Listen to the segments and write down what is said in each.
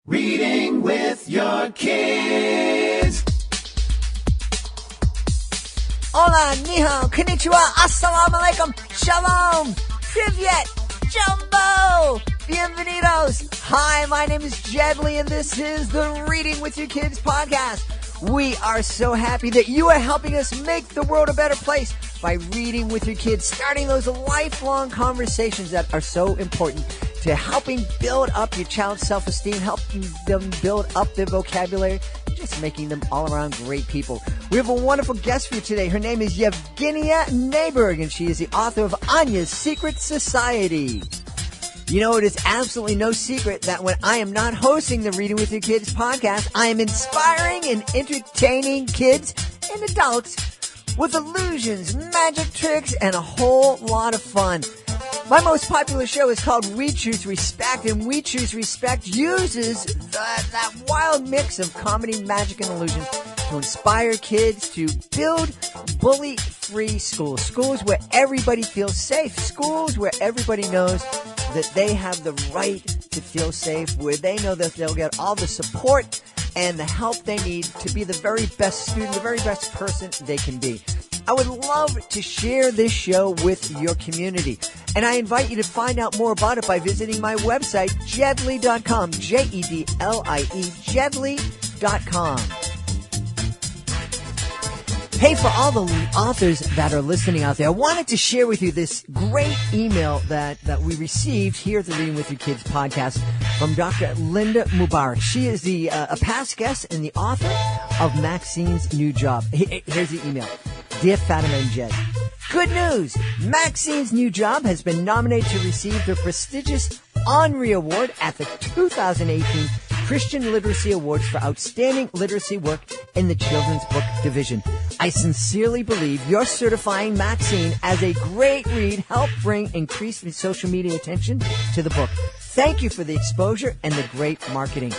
Reading with your kids. Hola, ni hao, konnichiwa, assalamu alaikum, shalom, privyet, jumbo, bienvenidos. Hi, my name is Jedley, and this is the Reading with Your Kids podcast. We are so happy that you are helping us make the world a better place by reading with your kids, starting those lifelong conversations that are so important to helping build up your child's self-esteem, helping them build up their vocabulary, just making them all around great people. We have a wonderful guest for you today. Her name is Yevgenia Nayberg, and she is the author of Anya's Secret Society. You know, it is absolutely no secret that when I am not hosting the Reading with Your Kids podcast, I am inspiring and entertaining kids and adults with illusions, magic tricks, and a whole lot of fun. My most popular show is called We Choose Respect, and We Choose Respect uses that wild mix of comedy, magic, and illusions to inspire kids to build bully-free schools. Schools where everybody feels safe. Schools where everybody knows that they have the right to feel safe, where they know that they'll get all the support and the help they need to be the very best student, the very best person they can be. I would love to share this show with your community. And I invite you to find out more about it by visiting my website, jedlie.com, Jedlie, jedlie.com. Hey, for all the authors that are listening out there, I wanted to share with you this great email that we received here at the Reading with Your Kids podcast from Dr. Linda Mubarak. She is a past guest and the author of Maxine's New Job. Here's the email. Dear Fatima and Jed, good news! Maxine's New Job has been nominated to receive the prestigious Henri Award at the 2018 Christian Literacy Awards for Outstanding Literacy Work in the Children's Book Division. I sincerely believe your certifying Maxine as a great read helped bring increased social media attention to the book. Thank you for the exposure and the great marketing.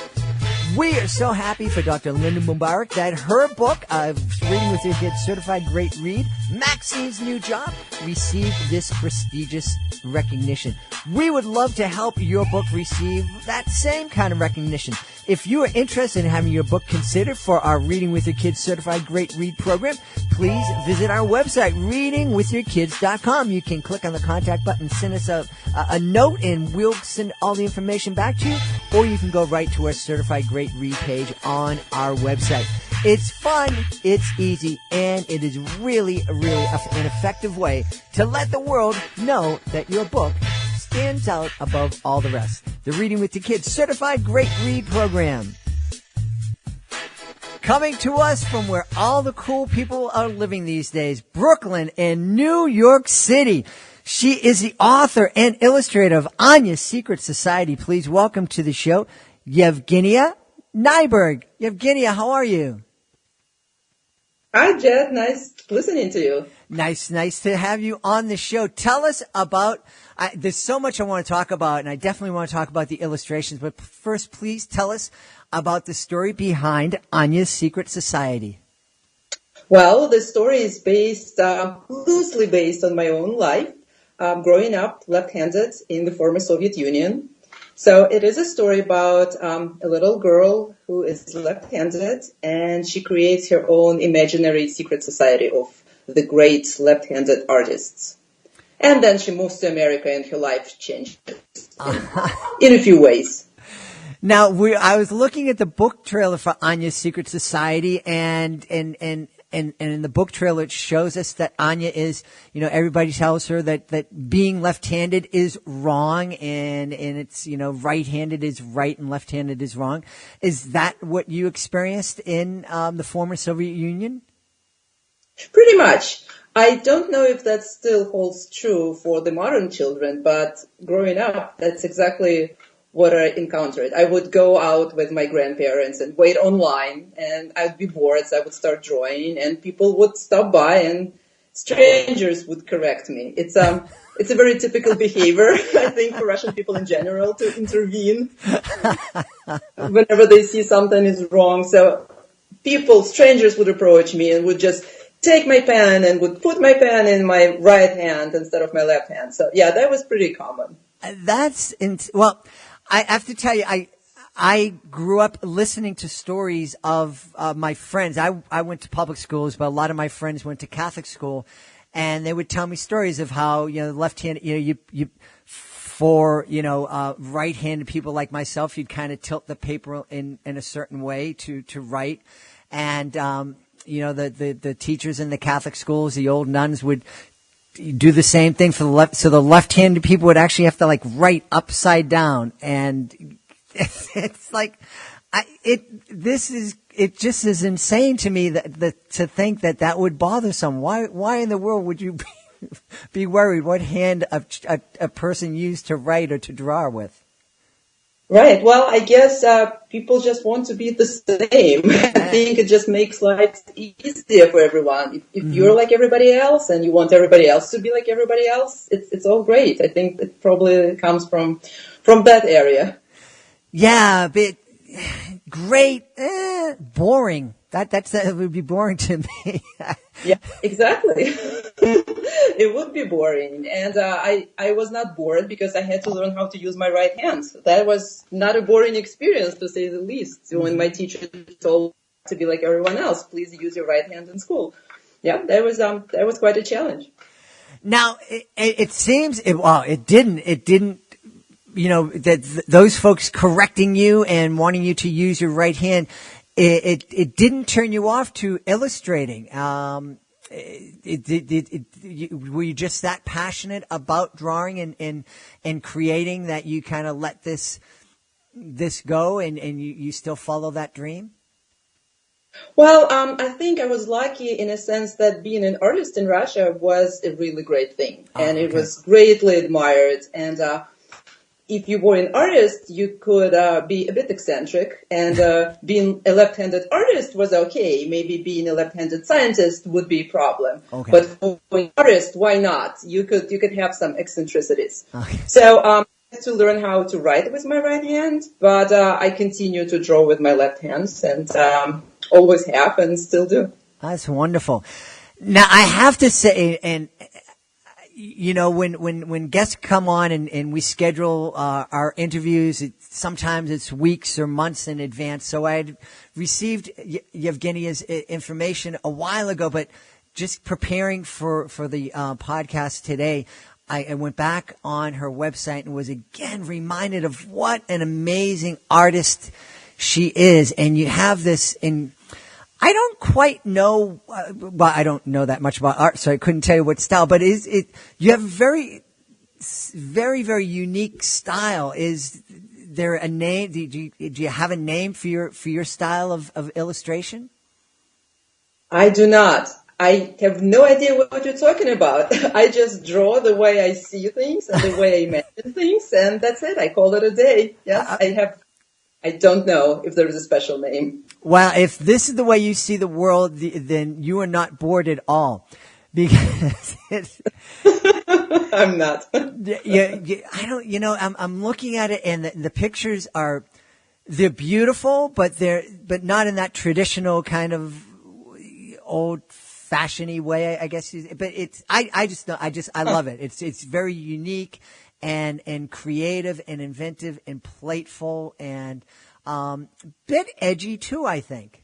We are so happy for Dr. Linda Mubarak that her book, Reading with Your Kids Certified Great Read, Maxine's New Job, received this prestigious recognition. We would love to help your book receive that same kind of recognition. If you are interested in having your book considered for our Reading with Your Kids Certified Great Read program, please visit our website, readingwithyourkids.com. You can click on the contact button, send us a note, and we'll send all the information back to you, or you can go right to our Certified Great Read page on our website. It's fun, it's easy, and it is really an effective way to let the world know that your book stands out above all the rest. The Reading with Your Kids Certified Great Read program. Coming to us from where all the cool people are living these days, Brooklyn and New York City. She is the author and illustrator of Anya's Secret Society. Please welcome to the show, Yevgenia Nayberg. Yevgenia, how are you? Hi, Jed. Nice listening to you. Nice to have you on the show. Tell us about, there's so much I want to talk about, and I definitely want to talk about the illustrations, but first, please tell us about the story behind Anya's Secret Society. Well, the story is loosely based on my own life, growing up left-handed in the former Soviet Union. So it is a story about a little girl who is left-handed, and she creates her own imaginary secret society of the great left-handed artists. And then she moves to America, and her life changes in a few ways. Now, I was looking at the book trailer for Anya's Secret Society, and in the book trailer, it shows us that Anya is, everybody tells her that being left-handed is wrong, and it's, right-handed is right and left-handed is wrong. Is that what you experienced in the former Soviet Union? Pretty much. I don't know if that still holds true for the modern children, but growing up, that's exactly what I encountered. I would go out with my grandparents and wait online, and I'd be bored, so I would start drawing, and people would stop by, and strangers would correct me. It's a very typical behavior, I think, for Russian people in general to intervene whenever they see something is wrong. So strangers would approach me and would just take my pen and would put my pen in my right hand instead of my left hand. So yeah, that was pretty common. Well, I have to tell you, I grew up listening to stories of my friends. I went to public schools, but a lot of my friends went to Catholic school, and they would tell me stories of how, left hand, for, right-handed people like myself, you'd kind of tilt the paper in a certain way to write. And, the teachers in the Catholic schools, the old nuns would do the same thing for the left. So the left-handed people would actually have to write upside down. And it's like, it just is insane to me that to think that would bother someone. Why in the world would you be worried what hand a person used to write or to draw with? Right. Well, I guess people just want to be the same. I think it just makes life easier for everyone. If you're like everybody else and you want everybody else to be like everybody else, it's all great. I think it probably comes from that area. Yeah, but great, boring. That would be boring to me. Yeah, exactly. It would be boring. And I was not bored because I had to learn how to use my right hand. That was not a boring experience, to say the least. So when my teacher told me to be like everyone else, please use your right hand in school. Yeah, that was quite a challenge. Now, it seems, it didn't, that those folks correcting you and wanting you to use your right hand, it didn't turn you off to illustrating. Were you just that passionate about drawing and creating that you kind of let this go and you still follow that dream? Well, I think I was lucky in a sense that being an artist in Russia was a really great thing, and it was greatly admired. And if you were an artist, you could be a bit eccentric, and being a left-handed artist was okay. Maybe being a left-handed scientist would be a problem. Okay. But for an artist, why not? You could have some eccentricities. Okay. So I had to learn how to write with my right hand, but I continue to draw with my left hands, and always have and still do. That's wonderful. Now, I have to say, and when guests come on and we schedule our interviews, sometimes it's weeks or months in advance. So I had received Yevgenia's information a while ago, but just preparing for the podcast today, I went back on her website and was again reminded of what an amazing artist she is. And you have this I don't quite know, well, I don't know that much about art, so I couldn't tell you what style, but you have a very, very, very unique style. Is there a name? Do you have a name for your style of illustration? I do not. I have no idea what you're talking about. I just draw the way I see things and the way I imagine things, and that's it. I call it a day. Yes, I don't know if there is a special name. Well, if this is the way you see the world, then you are not bored at all. Because I'm not. I don't. I'm looking at it, and the pictures they're beautiful, but not in that traditional kind of old-fashioned way, I guess. But I love it. It's very unique and creative and inventive and playful and bit edgy too, I think.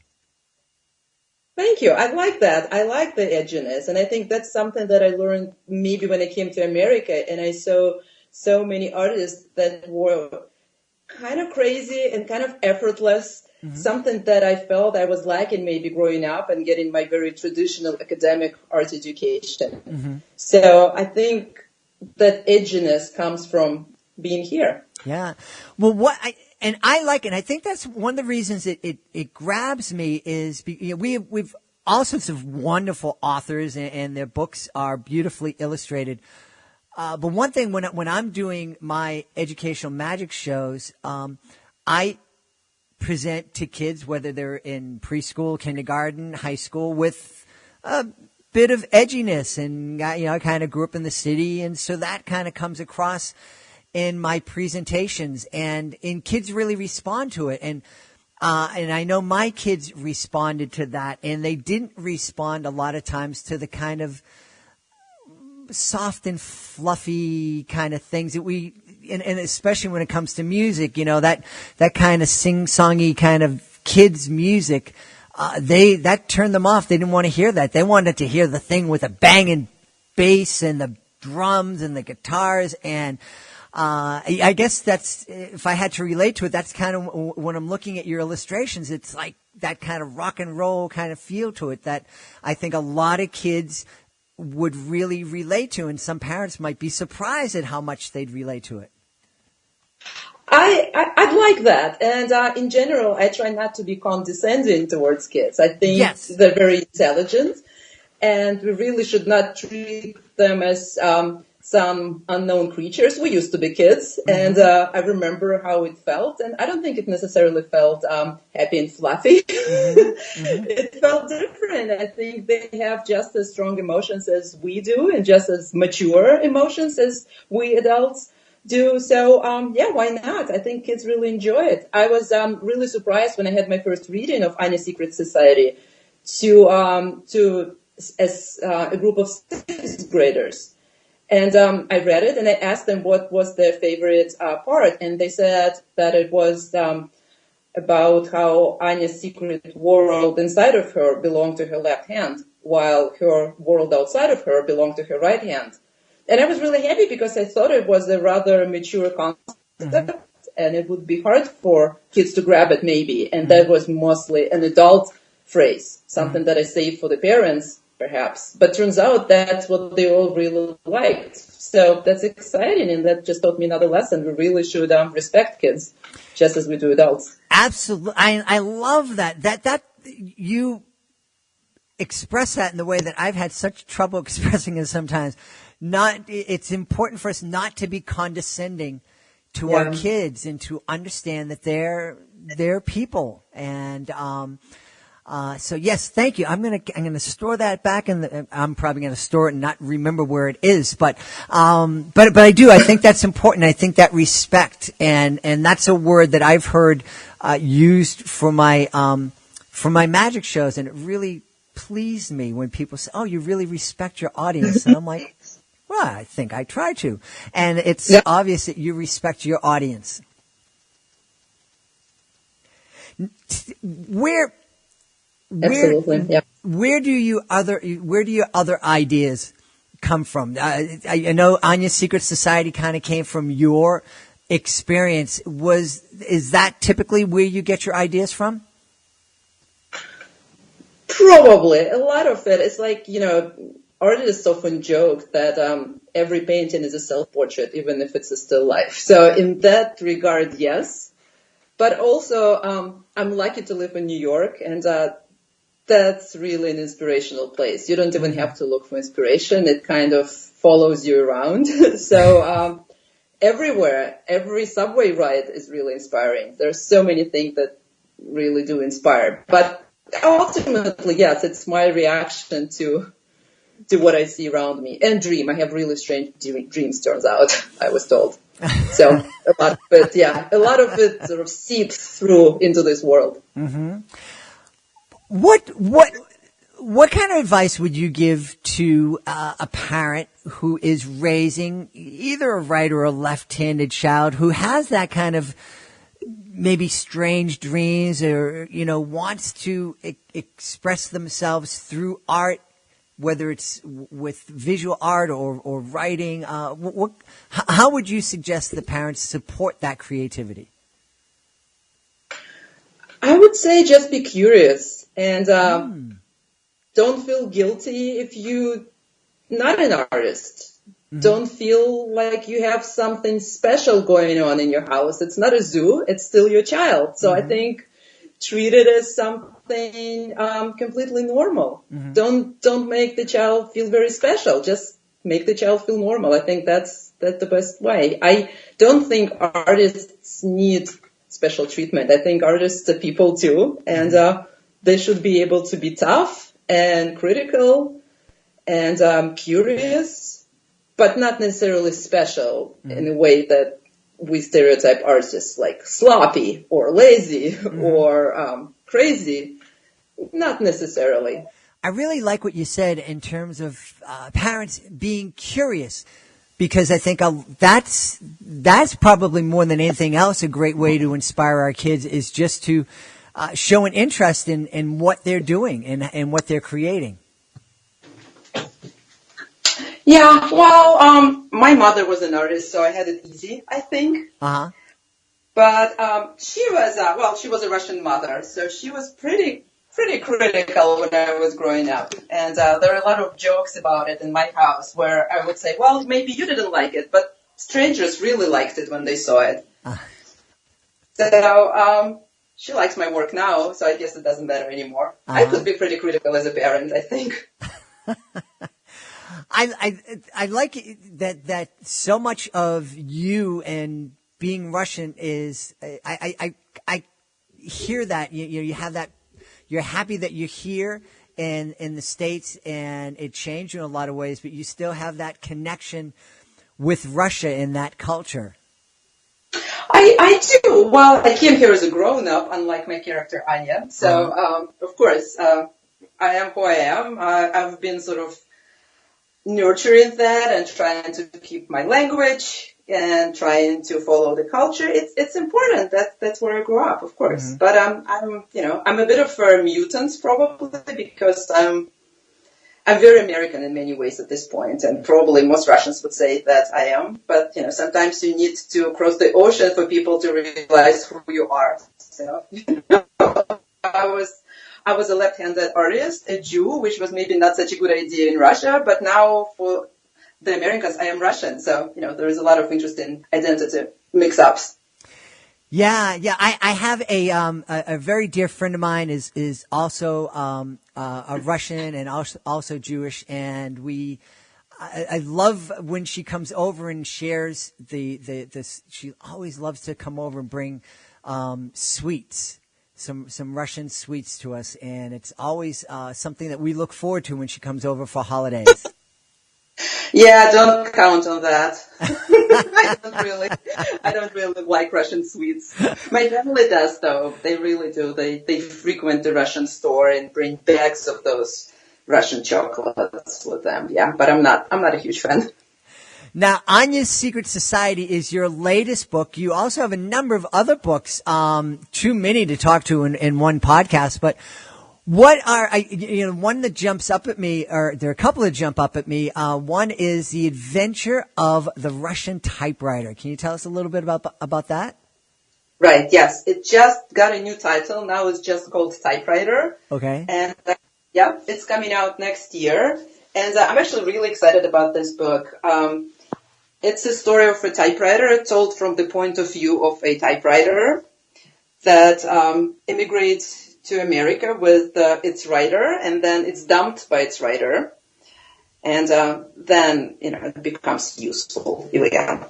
Thank you. I like that. I like the edginess, and I think that's something that I learned maybe when I came to America, and I saw so many artists that were kind of crazy and kind of effortless. Mm-hmm. Something that I felt I was lacking maybe growing up and getting my very traditional academic art education. Mm-hmm. So I think that edginess comes from being here. Yeah. Well, I like it. And I think that's one of the reasons it grabs me is we've all sorts of wonderful authors and their books are beautifully illustrated. But one thing when I'm doing my educational magic shows, I present to kids, whether they're in preschool, kindergarten, high school, with a bit of edginess. And, I kind of grew up in the city. And so that kind of comes across in my presentations, and kids really respond to it. And I know my kids responded to that, and they didn't respond a lot of times to the kind of soft and fluffy kind of things that we and especially when it comes to music, that kind of sing-songy kind of kids music, that turned them off. They didn't want to hear that. They wanted to hear the thing with the banging bass and the drums and the guitars. And I guess that's, if I had to relate to it, that's kind of when I'm looking at your illustrations, it's like that kind of rock and roll kind of feel to it that I think a lot of kids would really relate to, and some parents might be surprised at how much they'd relate to it. I'd like that. And in general, I try not to be condescending towards kids. I think they're very intelligent, and we really should not treat them as some unknown creatures. We used to be kids, and I remember how it felt, and I don't think it necessarily felt happy and fluffy. It felt different. I think they have just as strong emotions as we do, and just as mature emotions as we adults do. So, why not? I think kids really enjoy it. I was really surprised when I had my first reading of Anya's Secret Society to a group of sixth graders. And I read it, and I asked them what was their favorite part, and they said that it was about how Anya's secret world inside of her belonged to her left hand, while her world outside of her belonged to her right hand. And I was really happy because I thought it was a rather mature concept, and it would be hard for kids to grab it maybe. And that was mostly an adult phrase, something that I saved for the parents, perhaps. But turns out that's what they all really liked. So that's exciting, and that just taught me another lesson. We really should respect kids, just as we do adults. Absolutely. I love that you express that in the way that I've had such trouble expressing it sometimes. It's important for us not to be condescending to our kids, and to understand that they're people. And so yes, thank you. I'm gonna store that back, and I'm probably gonna store it and not remember where it is. But I do. I think that's important. I think that respect, and that's a word that I've heard used for my magic shows, and it really pleased me when people say, "Oh, you really respect your audience," and I'm like, well, I think I try to. And it's obvious that you respect your audience. Absolutely, yeah. Where do your other ideas come from? I know Anya's Secret Society kind of came from your experience. Is that typically where you get your ideas from? Probably. A lot of it is like, artists often joke that every painting is a self-portrait, even if it's a still life. So in that regard, yes. But also, I'm lucky to live in New York, and that's really an inspirational place. You don't even have to look for inspiration. It kind of follows you around. So everywhere, every subway ride is really inspiring. There's so many things that really do inspire. But ultimately, yes, it's my reaction to what I see around me, and dream. I have really strange dreams, turns out, I was told. So a lot of it sort of seeps through into this world. Mm-hmm. What kind of advice would you give to a parent who is raising either a right or a left-handed child who has that kind of maybe strange dreams, or wants to express themselves through art, whether it's with visual art or writing? How would you suggest the parents support that creativity? I would say just be curious, and don't feel guilty if you're not an artist. Don't feel like you have something special going on in your house. It's not a zoo. It's still your child. So I think treat it as something completely normal. Don't make the child feel very special. Just make the child feel normal. I think that's the best way. I don't think artists need special treatment. I think artists are people too, and they should be able to be tough and critical and curious, but not necessarily special in a way that we stereotype artists like sloppy or lazy or crazy. Not necessarily. I really like what you said in terms of parents being curious. because I think that's probably more than anything else a great way to inspire our kids is just to show an interest in what they're doing and what they're creating. Yeah, well, my mother was an artist, so I had it easy, I think. Uh-huh. But she was a Russian mother, so she was pretty critical when I was growing up. And there are a lot of jokes about it in my house where I would say, well, maybe you didn't like it, but strangers really liked it when they saw it. So she likes my work now, so I guess it doesn't matter anymore. I could be pretty critical as a parent, I think. I like that so much of you and being Russian is I hear that you have that. You're happy that you're here in the States, and it changed you in a lot of ways, but you still have that connection with Russia in that culture. I do. Well, I came here as a grown-up, unlike my character Anya. So, of course, I am who I am. I've been sort of nurturing that and trying to keep my language and trying to follow the culture. It's important. That's where I grew up, of course. Mm-hmm. But I'm a bit of a mutant probably because I'm very American in many ways at this point, and probably most Russians would say that I am. But sometimes you need to cross the ocean for people to realize who you are. So I was a left-handed artist, a Jew, which was maybe not such a good idea in Russia, but now for the Americans, I am Russian. So, there is a lot of interesting identity mix-ups. Yeah. I have a very dear friend of mine is also a Russian and also Jewish, and I love when she comes over and shares this. She always loves to come over and bring sweets. Some Russian sweets to us, and it's always something that we look forward to when she comes over for holidays. Yeah, don't count on that. I don't really like Russian sweets. My family does, though. They really do. They frequent the Russian store and bring bags of those Russian chocolates with them. Yeah, but I'm not a huge fan. Now, Anya's Secret Society is your latest book. You also have a number of other books, too many to talk to in one podcast. But what are, one that jumps up at me, or there are a couple that jump up at me. One is The Adventure of the Russian Typewriter. Can you tell us a little bit about that? Right, yes. It just got a new title. Now it's just called Typewriter. Okay. And, it's coming out next year. And I'm actually really excited about this book. It's a story of a typewriter told from the point of view of a typewriter that immigrates to America with its writer, and then it's dumped by its writer. And then, it becomes useful again.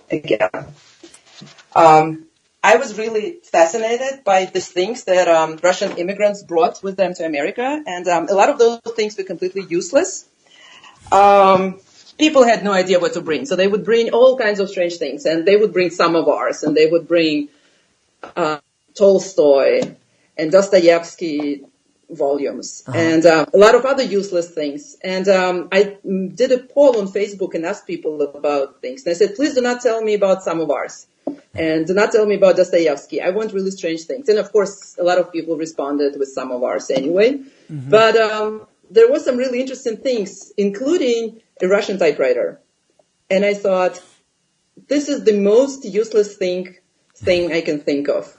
I was really fascinated by these things that Russian immigrants brought with them to America, and a lot of those things were completely useless. People had no idea what to bring, so they would bring all kinds of strange things, and they would bring samovars, and they would bring Tolstoy and Dostoevsky volumes, and a lot of other useless things. And I did a poll on Facebook and asked people about things, and I said, please do not tell me about samovars, and do not tell me about Dostoevsky. I want really strange things. And of course, a lot of people responded with samovars anyway, but there were some really interesting things, including a Russian typewriter. And I thought, this is the most useless thing I can think of.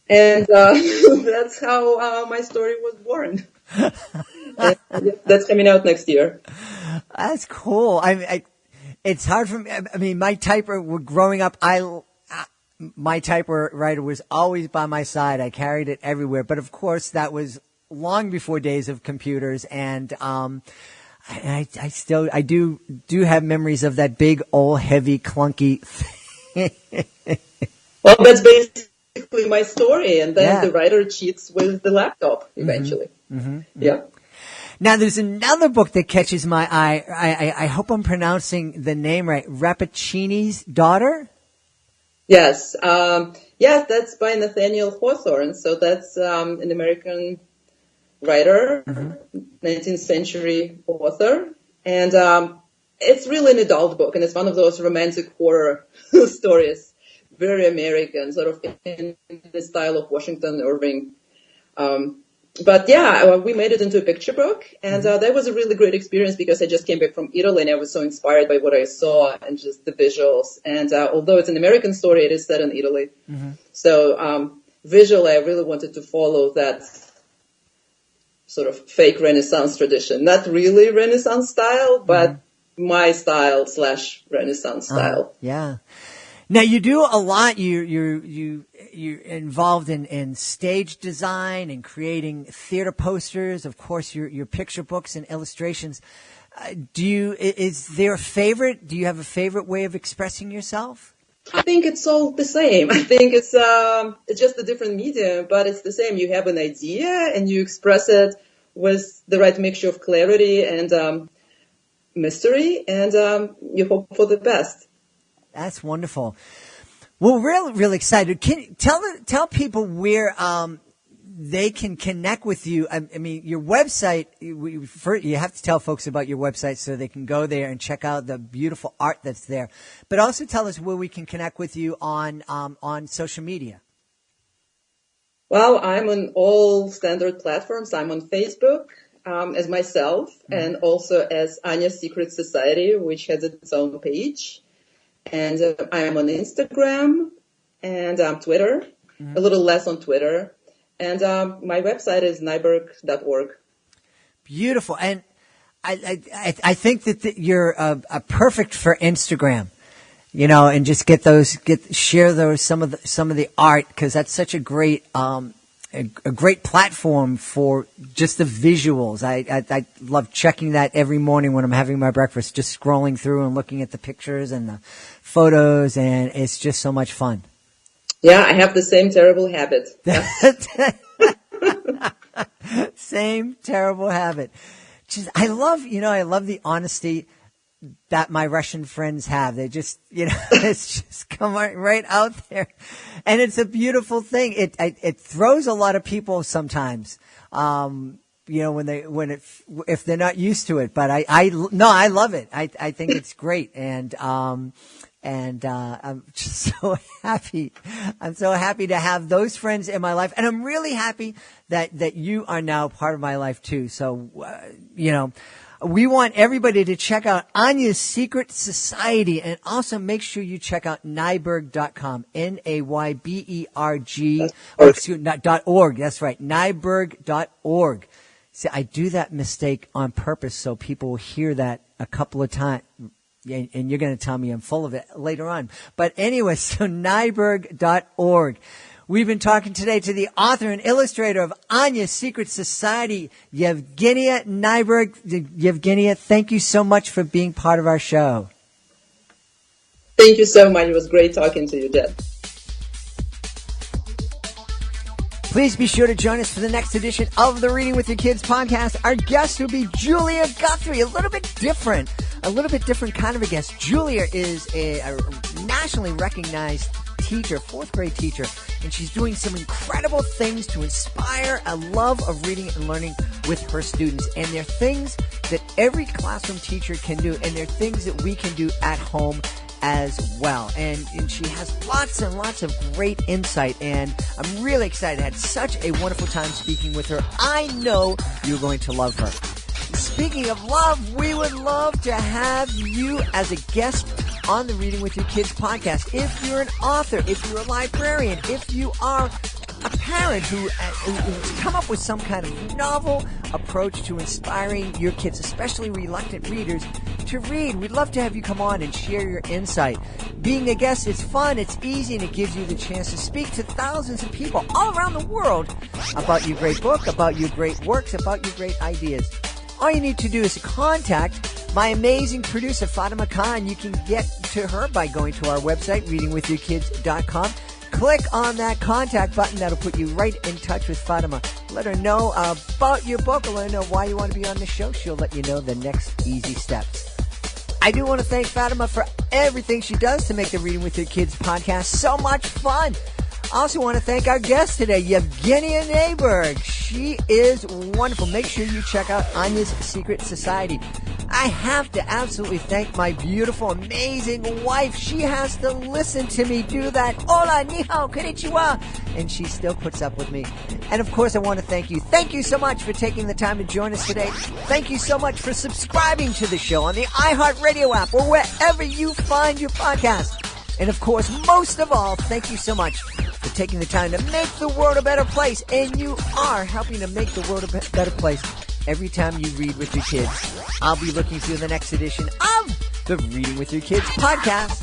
And that's how my story was born. That's coming out next year. That's cool. It's hard for me. I mean, my typewriter, growing up, my typewriter was always by my side. I carried it everywhere. But of course, that was long before days of computers, and I do have memories of that big, old, heavy, clunky thing. Well, that's basically my story, and then the writer cheats with the laptop eventually. Yeah. Now, there's another book that catches my eye. I hope I'm pronouncing the name right. Rappaccini's Daughter? Yes. Yes, that's by Nathaniel Hawthorne. So that's an American writer, 19th century author. And it's really an adult book, and it's one of those romantic horror stories, very American, sort of in the style of Washington Irving. But yeah, we made it into a picture book, and that was a really great experience because I just came back from Italy and I was so inspired by what I saw and just the visuals. And although it's an American story, it is set in Italy. So visually, I really wanted to follow that sort of fake Renaissance tradition. Not really Renaissance style, but my style / Renaissance style. Yeah. Now you do a lot. You're involved in stage design and creating theater posters. Of course, your picture books and illustrations. Is there a favorite? Do you have a favorite way of expressing yourself? I think it's all the same. I think it's just a different medium, but it's the same. You have an idea and you express it with the right mixture of clarity and mystery, and you hope for the best. That's wonderful. Well, we're really excited. Can you tell people where they can connect with you? I mean, your website. You have to tell folks about your website so they can go there and check out the beautiful art that's there. But also tell us where we can connect with you on social media. Well, I'm on all standard platforms. I'm on Facebook as myself, and also as Anya's Secret Society, which has its own page. And I am on Instagram and Twitter, a little less on Twitter. And my website is Nayberg.org. Beautiful. And I think that you're perfect for Instagram, and just share those some of the art, because that's such a great a great platform for just the visuals. I love checking that every morning when I'm having my breakfast, just scrolling through and looking at the pictures and the photos, and it's just so much fun. Yeah, I have the same terrible habit. Same terrible habit. I love the honesty that my Russian friends have. They just, it's just come right out there. And it's a beautiful thing. It throws a lot of people sometimes, if they're not used to it. But I love it. I think it's great. And I'm just so happy. I'm so happy to have those friends in my life. And I'm really happy that you are now part of my life too. So, we want everybody to check out Anya's Secret Society, and also make sure you check out Nayberg.com, Nayberg, .org. That's right, Nayberg.org. See, I do that mistake on purpose so people will hear that a couple of times, and you're going to tell me I'm full of it later on. But anyway, so Nayberg.org. We've been talking today to the author and illustrator of Anya's Secret Society, Yevgenia Nayberg. Yevgenia, thank you so much for being part of our show. Thank you so much. It was great talking to you, Jed. Please be sure to join us for the next edition of the Reading with Your Kids podcast. Our guest will be Julia Guthrie, a little bit different kind of a guest. Julia is a nationally recognized teacher, fourth grade teacher, and she's doing some incredible things to inspire a love of reading and learning with her students. And they're things that every classroom teacher can do, and they're things that we can do at home as well. And she has lots and lots of great insight, and I'm really excited. I had such a wonderful time speaking with her. I know you're going to love her. Speaking of love, we would love to have you as a guest on the Reading with Your Kids podcast. If you're an author, if you're a librarian, if you are a parent who's come up with some kind of novel approach to inspiring your kids, especially reluctant readers, to read, we'd love to have you come on and share your insight. Being a guest is fun, it's easy, and it gives you the chance to speak to thousands of people all around the world about your great book, about your great works, about your great ideas. All you need to do is contact my amazing producer, Fatima Khan. You can get to her by going to our website, readingwithyourkids.com. Click on that contact button. That'll put you right in touch with Fatima. Let her know about your book, or let her know why you want to be on the show. She'll let you know the next easy steps. I do want to thank Fatima for everything she does to make the Reading with Your Kids podcast so much fun. I also want to thank our guest today, Yevgenia Nayberg. She is wonderful. Make sure you check out Anya's Secret Society. I have to absolutely thank my beautiful, amazing wife. She has to listen to me do that. Hola, ni hao, konnichiwa. And she still puts up with me. And of course, I want to thank you. Thank you so much for taking the time to join us today. Thank you so much for subscribing to the show on the iHeartRadio app or wherever you find your podcast. And of course, most of all, thank you so much for taking the time to make the world a better place. And you are helping to make the world a better place every time you read with your kids. I'll be looking through the next edition of the Reading with Your Kids podcast.